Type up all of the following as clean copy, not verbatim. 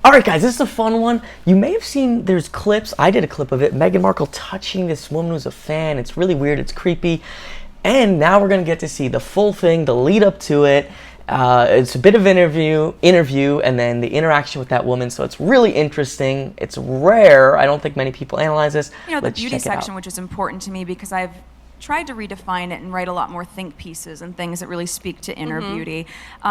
All right, guys, this is a fun one. You may have seen, there's clips, I did a clip of it, Meghan Markle touching this woman who's a fan. It's really weird, it's creepy. And now we're going to get to see the full thing, the lead up to it. It's a bit of interview, and then the interaction with that woman. So it's really interesting. It's rare. I don't think many people analyze this. You know, the beauty section, which is important to me because I've tried to redefine it and write a lot more think pieces and things that really speak to inner beauty. So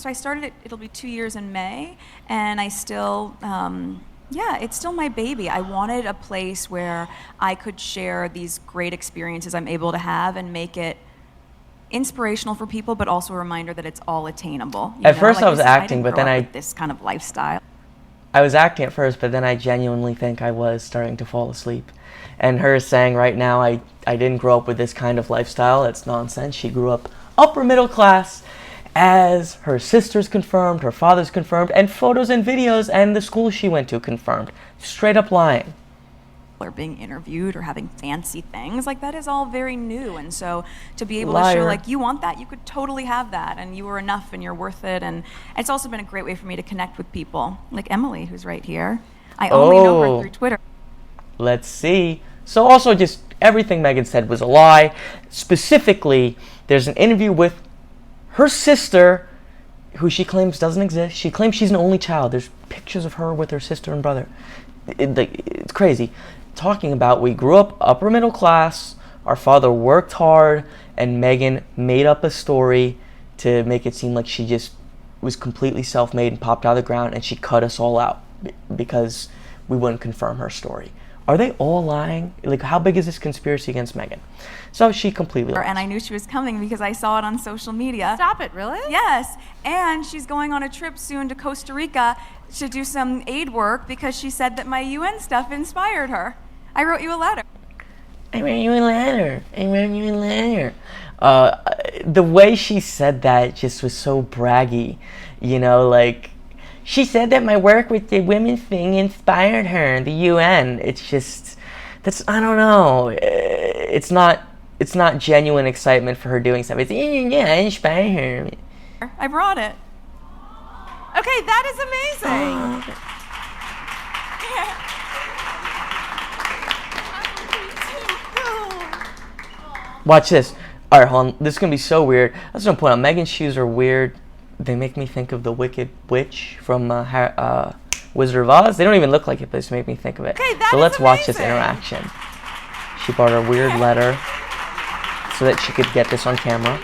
I started it, it'll be 2 years in May, and I still, yeah, it's still my baby. I wanted a place where I could share these great experiences I'm able to have and make it inspirational for people, but also a reminder that it's all attainable. At first I was acting, but then this kind of lifestyle. I was acting at first, but then I genuinely think I was starting to fall asleep. And her saying right now, I didn't grow up with this kind of lifestyle, that's nonsense. She grew up upper middle class, as her sisters confirmed, her father's confirmed, and photos and videos and the school she went to confirmed. Straight up lying. Or being interviewed or having fancy things, like that is all very new. And so to be able Liar. to show like you want that, you could totally have that, and you are enough and you're worth it. And it's also been a great way for me to connect with people like Emily, who's right here. I only know her through Twitter. Let's see. So also just everything Meghan said was a lie. Specifically, there's an interview with her sister, who she claims doesn't exist. She claims she's an only child. There's pictures of her with her sister and brother. It's crazy. Talking about we grew up upper middle class, our father worked hard, and Meghan made up a story to make it seem like she just was completely self-made and popped out of the ground, and she cut us all out because we wouldn't confirm her story. Are they all lying? Like, how big is this conspiracy against Meghan? So she completely lied. And I knew she was coming because I saw it on social media. Stop it, really? Yes, and she's going on a trip soon to Costa Rica to do some aid work because she said that my UN stuff inspired her. I wrote you a letter. I wrote you a letter. I wrote you a letter. The way she said that just was so braggy, you know, like, she said that my work with the women thing inspired her, the UN. It's just, I don't know. It's not genuine excitement for her doing something. It's, yeah, I inspired her. I brought it. Okay, that is amazing. Watch this. All right, hold on. This is going to be so weird. I was going to point out, Meghan's shoes are weird. They make me think of the Wicked Witch from Wizard of Oz. They don't even look like it, but just make me think of it. Okay, that so is let's watch this amazing. interaction. She brought her weird letter so that she could get this on camera.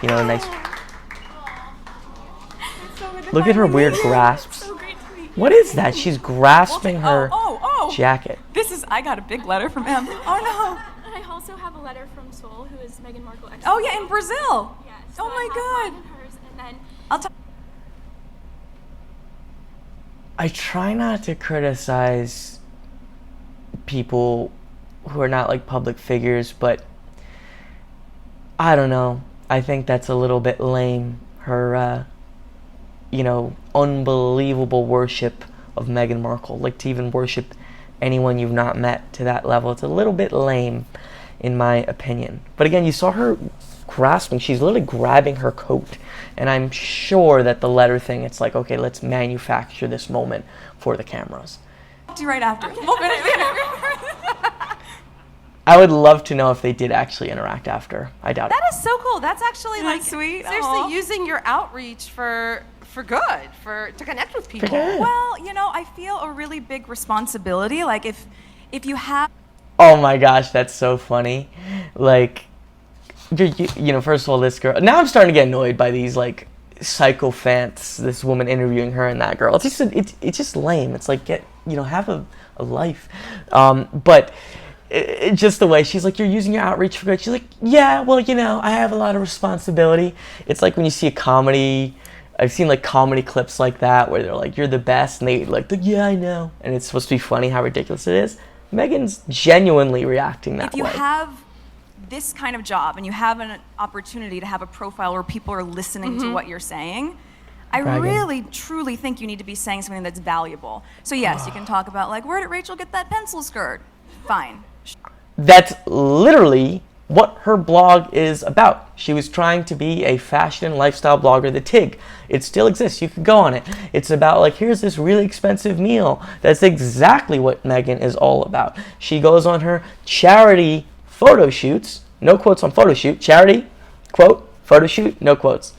You know, a nice... Look at her weird grasps. What is that? She's grasping her jacket. I got a big letter from him. Oh no. I also have a letter from Sol, who is Meghan Markle. Oh yeah, in Brazil. Yeah, Oh my God. And then I try not to criticize people who are not like public figures, but I don't know. I think that's a little bit lame. Her, you know, unbelievable worship of Meghan Markle. Like, to even worship anyone you've not met to that level. It's a little bit lame, in my opinion. But again, you saw her grasping. She's literally grabbing her coat. And I'm sure that the letter thing, it's like, okay, let's manufacture this moment for the cameras. I'll do right after. Okay. We'll finish the interview. I would love to know if they did actually interact after. I doubt it. That is so cool. That's actually Isn't that like sweet? seriously Aw. using your outreach for good, to connect with people. good. Well, you know, I feel a really big responsibility. Like if you have. Oh my gosh, that's so funny. Like, you know, first of all, this girl. Now I'm starting to get annoyed by these like sycophants. This woman interviewing her and that girl. It's just lame. It's like, have a life. But it's just the way she's like, you're using your outreach for good. She's like, yeah, well, you know, I have a lot of responsibility. It's like when you see a comedy. I've seen like comedy clips like that where they're like, you're the best, and they like, yeah, I know, and it's supposed to be funny how ridiculous it is. Meghan's genuinely reacting that way. If you have this kind of job and you have an opportunity to have a profile where people are listening to what you're saying, I really, truly think you need to be saying something that's valuable. So yes, you can talk about like, where did Rachel get that pencil skirt? Fine. That's literally what her blog is about. She was trying to be a fashion and lifestyle blogger, the TIG. It still exists. You could go on it. It's about, like, here's this really expensive meal. That's exactly what Meghan is all about. She goes on her charity photo shoots, no quotes on photo shoot, charity, quote, photo shoot, no quotes,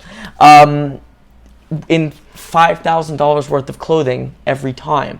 in $5,000 worth of clothing every time.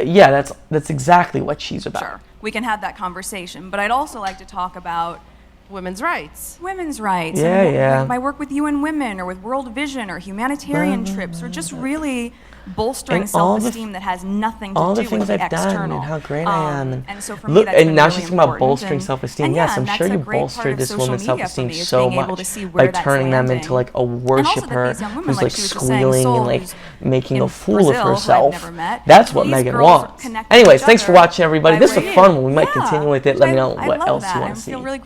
Yeah, that's exactly what she's about. Sure, we can have that conversation, but I'd also like to talk about Women's rights. women's rights. Yeah, and yeah. my work with UN Women, or with World Vision, or humanitarian trips, or just really bolstering And all the self-esteem that has nothing to all do the things with the I've done external. and how great I am, And so for me, look, that's and been now really she's talking about important. bolstering And- self-esteem. and Yes, yeah, I'm and sure that's you a great part bolstered of this social woman's media for me, self-esteem is so being able much to see where by that's turning them landing. into like a And also worshiper that these young women, who's like like she was just saying, squealing Sol, and like who's making in a fool Brazil, of who I've herself. never met. That's what These Meghan girls wants. connect with Anyways, each thanks for other watching, everybody. by This is a reading. fun one. We might Yeah. continue with it. Let me know I what love else that. you want I to see. feel really